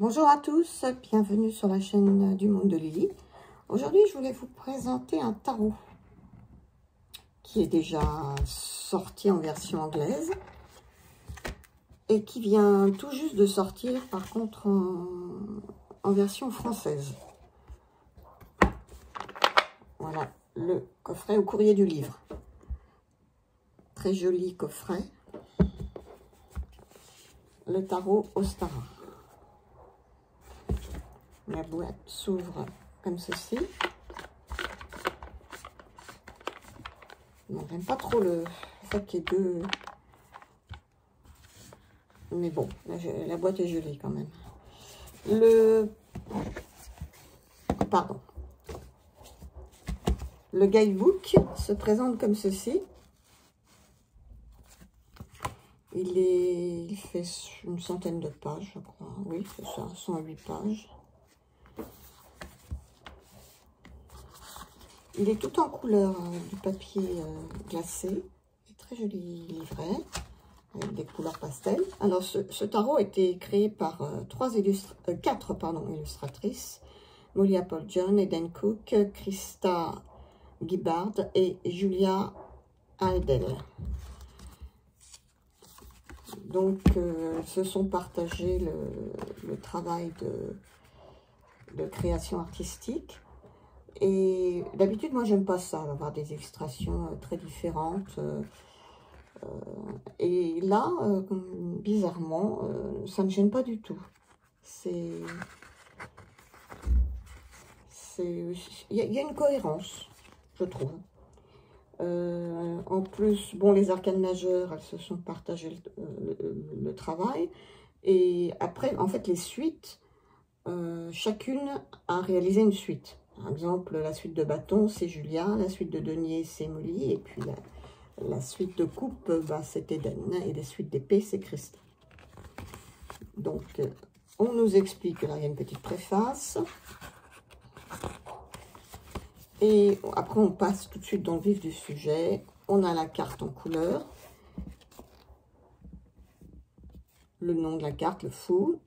Bonjour à tous, bienvenue sur la chaîne du monde de Lily. Aujourd'hui, je voulais vous présenter un tarot qui est déjà sorti en version anglaise et qui vient tout juste de sortir par contre en version française. Voilà, le coffret au courrier du livre. Très joli coffret. Le tarot Ostara. La boîte s'ouvre comme ceci. Non, j'aime pas trop le fait qu'il y ait deux. Mais bon, la boîte est jolie quand même. Pardon. Le guidebook se présente comme ceci. Il fait une centaine de pages, je crois. Oui, c'est ça, 108 pages. Il est tout en couleur, du papier glacé. C'est très joli livret, avec des couleurs pastel. Alors, ce tarot a été créé par quatre illustratrices. Molly Apple John, Eden Cook, Krista Gibbard et Julia Aldel. Donc, se sont partagés le travail de création artistique. Et d'habitude, moi, j'aime pas ça, avoir des illustrations très différentes. Et là, bizarrement, ça ne me gêne pas du tout. Il y a une cohérence, je trouve. En plus, bon, les arcanes majeures, elles se sont partagées le travail. Et après, en fait, les suites, chacune a réalisé une suite. Par exemple, la suite de bâton, c'est Julia. La suite de denier, c'est Molly. Et puis, la suite de coupe, c'est Eden. Et les suites d'épée, c'est Krista. Donc, on nous explique, là, il y a une petite préface. Et après, on passe tout de suite dans le vif du sujet. On a la carte en couleur. Le nom de la carte, le fou.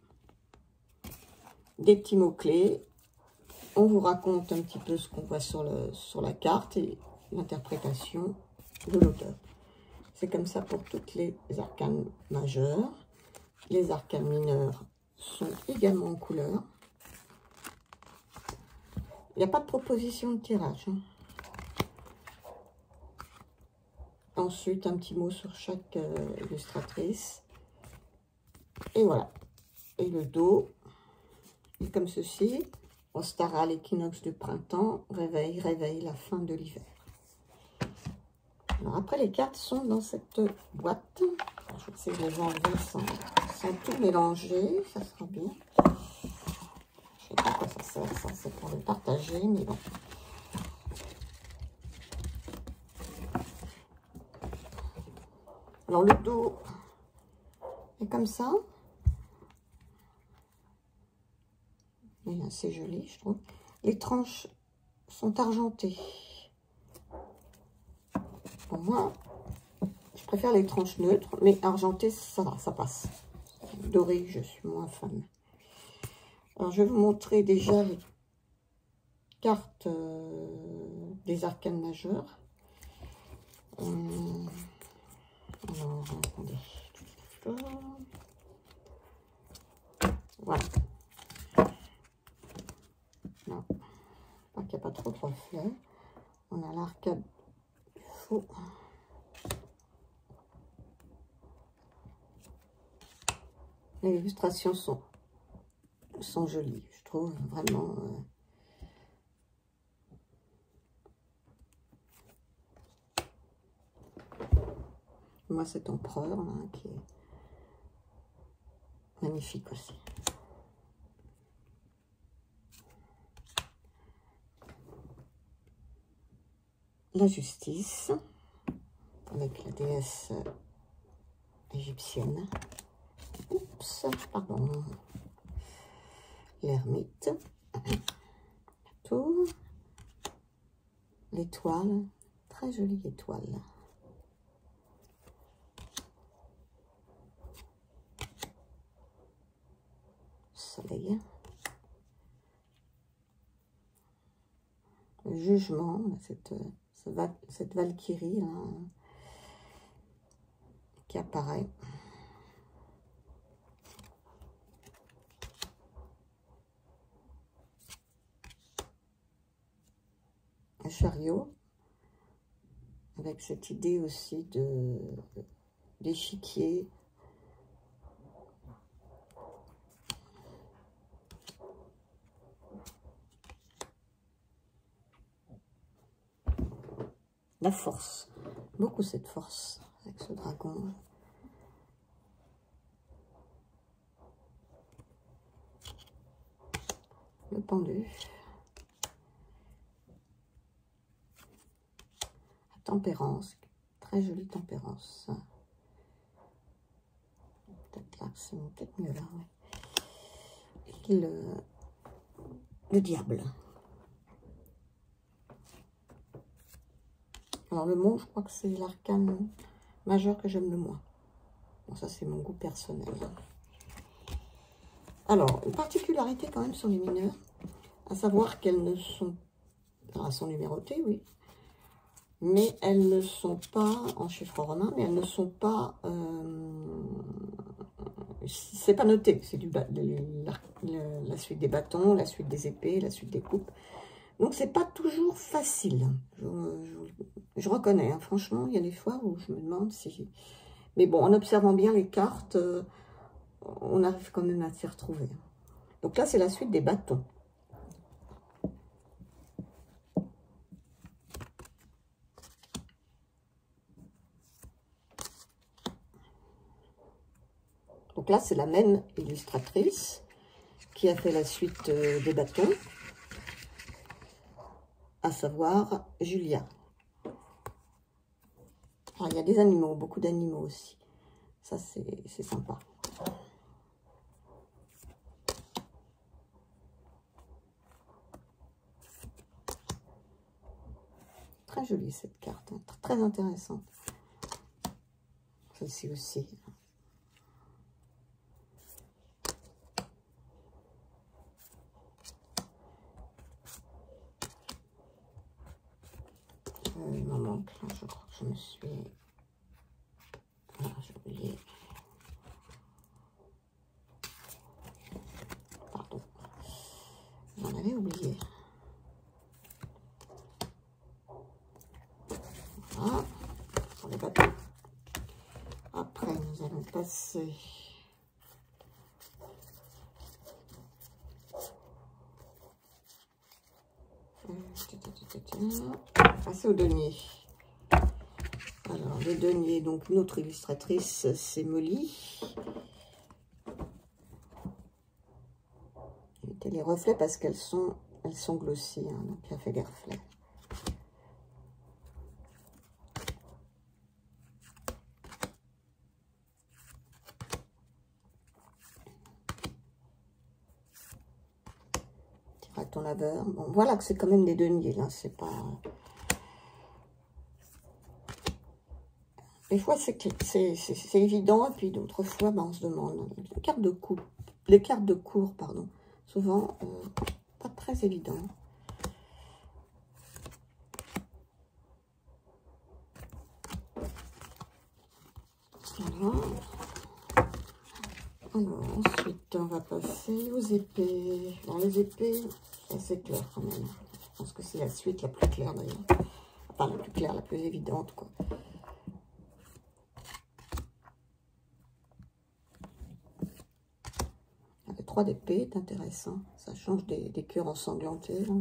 Des petits mots-clés. On vous raconte un petit peu ce qu'on voit sur la carte et l'interprétation de l'auteur. C'est comme ça pour toutes les arcanes majeures. Les arcanes mineures sont également en couleur. Il n'y a pas de proposition de tirage. Ensuite, un petit mot sur chaque illustratrice. Et voilà. Et le dos est comme ceci. Ostara, l'équinoxe du printemps. Réveil, réveil, la fin de l'hiver. Alors après, les cartes sont dans cette boîte. Alors, je vais essayer de les enlever sans tout mélanger. Ça sera bien. Je ne sais pas à quoi ça sert. Ça, c'est pour les partager, mais bon. Alors, le dos est comme ça. Il est assez joli, je trouve. Les tranches sont argentées. Pour moi, je préfère les tranches neutres, mais argentées, ça va, ça passe. Doré, je suis moins fan. Alors, je vais vous montrer déjà les cartes des arcanes majeures. Alors, attendez. Voilà. Non, pas qu'il n'y a pas trop de reflets. On a l'arcade du faux. Les illustrations sont jolies, je trouve, vraiment. Moi, cet empereur là, qui est magnifique aussi. La justice, avec la déesse égyptienne. Oups, pardon. L'ermite. La tour. L'étoile. Très jolie étoile. soleil. Le jugement, cette Valkyrie là, qui apparaît. Un chariot, avec cette idée aussi d'échiquier. La force, beaucoup cette force avec ce dragon. Le pendu. La tempérance, très jolie tempérance. Peut-être là, c'est peut-être mieux là. Ouais. Et le diable. Alors le mot, je crois que c'est l'arcane majeur que j'aime le moins. Bon, ça c'est mon goût personnel. Alors, une particularité quand même sur les mineurs, à savoir qu'elles ne sont... Alors, elles sont numérotées, oui. Mais elles ne sont pas en chiffre romain, mais elles ne sont pas... c'est pas noté. C'est la suite des bâtons, la suite des épées, la suite des coupes. Donc, c'est pas toujours facile. Je reconnais, hein, franchement, il y a des fois où je me demande si... Mais bon, en observant bien les cartes, on arrive quand même à s'y retrouver. Donc là, c'est la suite des bâtons. Donc là, c'est la même illustratrice qui a fait la suite des bâtons, à savoir Julia. Alors, il y a des animaux, beaucoup d'animaux aussi. Ça, c'est sympa. Très jolie cette carte, hein, très intéressante. Celle-ci aussi. Il m'en manque, là, je crois que je me suis... Ah, j'ai oublié. Pardon. J'en avais oublié. Voilà. Pour les bâtons. Après, nous allons passer... passer au denier. Alors, le denier, donc notre illustratrice, c'est Molly. Évitez les reflets parce qu'elles sont glossy, hein, donc il a fait des reflets. Tire à ton laveur. Bon, voilà que c'est quand même des deniers, là, c'est pas... Des fois, c'est évident, et puis d'autres fois, ben, on se demande. Les cartes de cours, pardon, souvent, pas très évident. Voilà. Alors, ensuite, on va passer aux épées. Alors, les épées, c'est assez clair quand même. Je pense que c'est la suite la plus claire, d'ailleurs. Enfin, la plus claire, la plus évidente, quoi. Le 3 d'épée est intéressant. Ça change des cœurs ensanglantés. Là.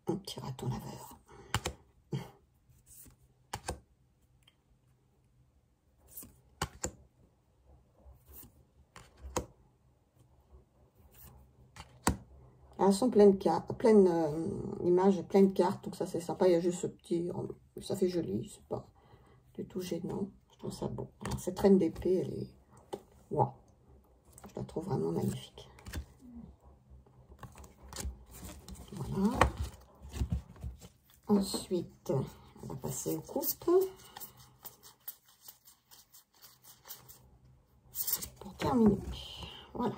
On tire à ton laveur. Elles sont pleines images, pleines cartes, donc ça c'est sympa. Il y a juste ce petit, ça fait joli, c'est pas du tout gênant. Je trouve ça beau. Alors cette reine d'épée, elle est, waouh, je la trouve vraiment magnifique. Voilà. Ensuite, on va passer aux coupes. terminé. Voilà.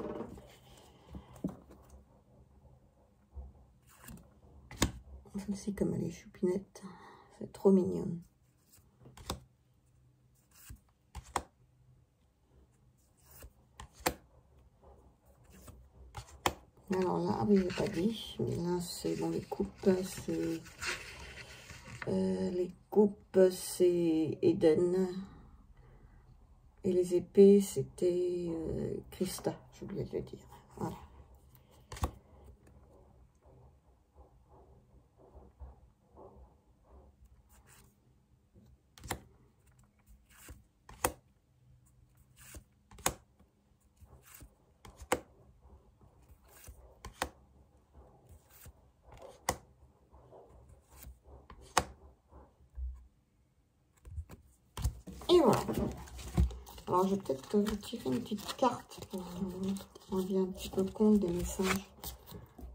Celle-ci, comme elle est choupinette, c'est trop mignonne. Alors là, oui, j'ai pas dit, mais là, c'est bon, les coupes, c'est Eden. Et les épées, c'était Christa, j'ai oublié de le dire. Voilà. Et voilà. Alors, je vais peut-être vous tirer une petite carte pour vous rendre un petit peu compte des messages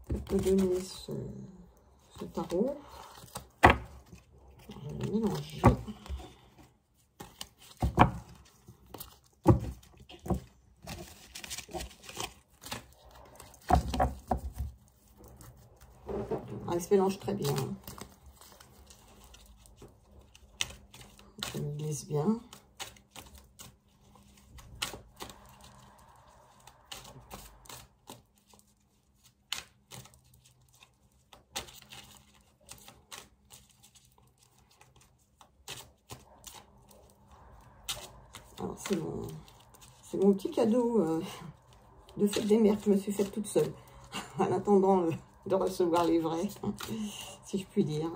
que peut donner ce tarot. Alors, je vais le mélanger. Ah, il se mélange très bien. Je me glisse bien. Alors, c'est mon petit cadeau de fête des mères que je me suis faite toute seule, en attendant de recevoir les vrais, si je puis dire.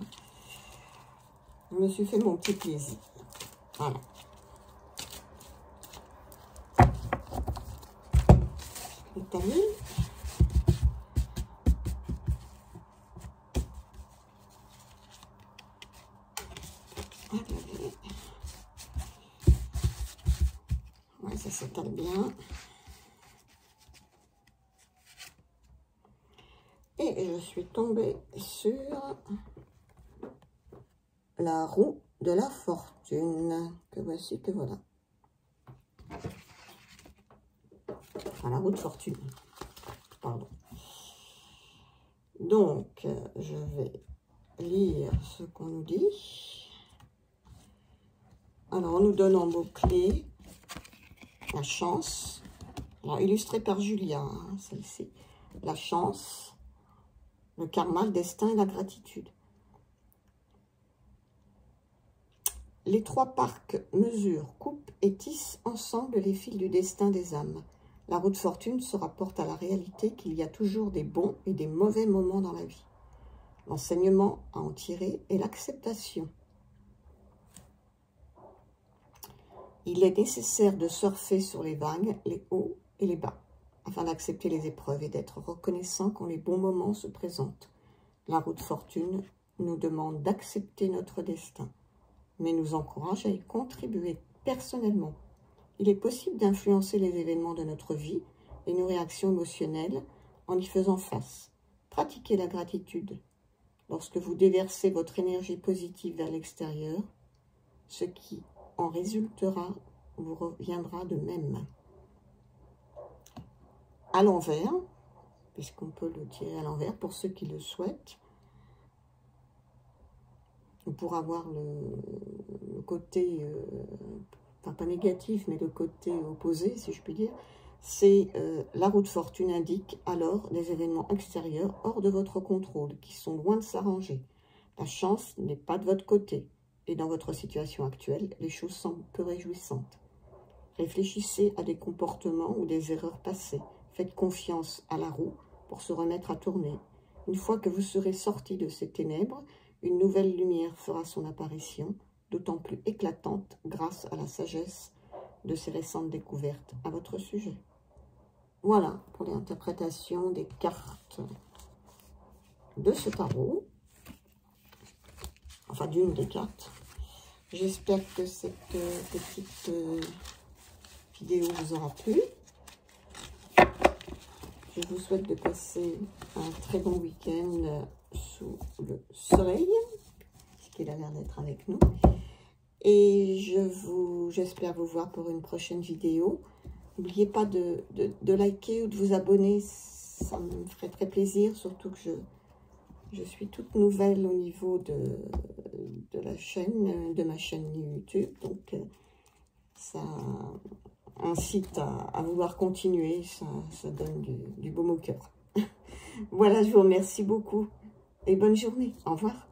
Je me suis fait mon petit plaisir. Voilà. Les tamis. Ouais, ça s'étale bien. Et je suis tombée sur la roue de la fortune, que voici, que voilà. Enfin, la roue de fortune, pardon. Donc, je vais lire ce qu'on nous dit. Alors, on nous donne en mots-clés la chance. Alors, illustré par Julia, hein, celle-ci. La chance, le karma, le destin et la gratitude. Les trois parcs mesurent, coupent et tissent ensemble les fils du destin des âmes. La roue de fortune se rapporte à la réalité qu'il y a toujours des bons et des mauvais moments dans la vie. L'enseignement à en tirer est l'acceptation. Il est nécessaire de surfer sur les vagues, les hauts et les bas, afin d'accepter les épreuves et d'être reconnaissant quand les bons moments se présentent. La roue de fortune nous demande d'accepter notre destin, mais nous encourage à y contribuer personnellement. Il est possible d'influencer les événements de notre vie et nos réactions émotionnelles en y faisant face. Pratiquez la gratitude. Lorsque vous déversez votre énergie positive vers l'extérieur, ce qui en résultera vous reviendra de même. À l'envers, puisqu'on peut le tirer à l'envers pour ceux qui le souhaitent, pour avoir le côté, enfin pas négatif, mais le côté opposé, si je puis dire, c'est la roue de fortune indique alors des événements extérieurs hors de votre contrôle, qui sont loin de s'arranger. La chance n'est pas de votre côté, et dans votre situation actuelle, les choses semblent peu réjouissantes. Réfléchissez à des comportements ou des erreurs passées. Faites confiance à la roue pour se remettre à tourner. Une fois que vous serez sorti de ces ténèbres, une nouvelle lumière fera son apparition, d'autant plus éclatante grâce à la sagesse de ces récentes découvertes à votre sujet. Voilà pour l'interprétation des cartes de ce tarot, enfin d'une des cartes. J'espère que cette petite vidéo vous aura plu. Je vous souhaite de passer un très bon week-end sous le soleil, puisqu'il a l'air d'être avec nous. Et j'espère vous voir pour une prochaine vidéo. N'oubliez pas de liker ou de vous abonner, ça me ferait très plaisir, surtout que je suis toute nouvelle au niveau de la chaîne, de ma chaîne YouTube, donc ça incite à vouloir continuer, ça donne du baume au cœur. Voilà, je vous remercie beaucoup et bonne journée. Au revoir.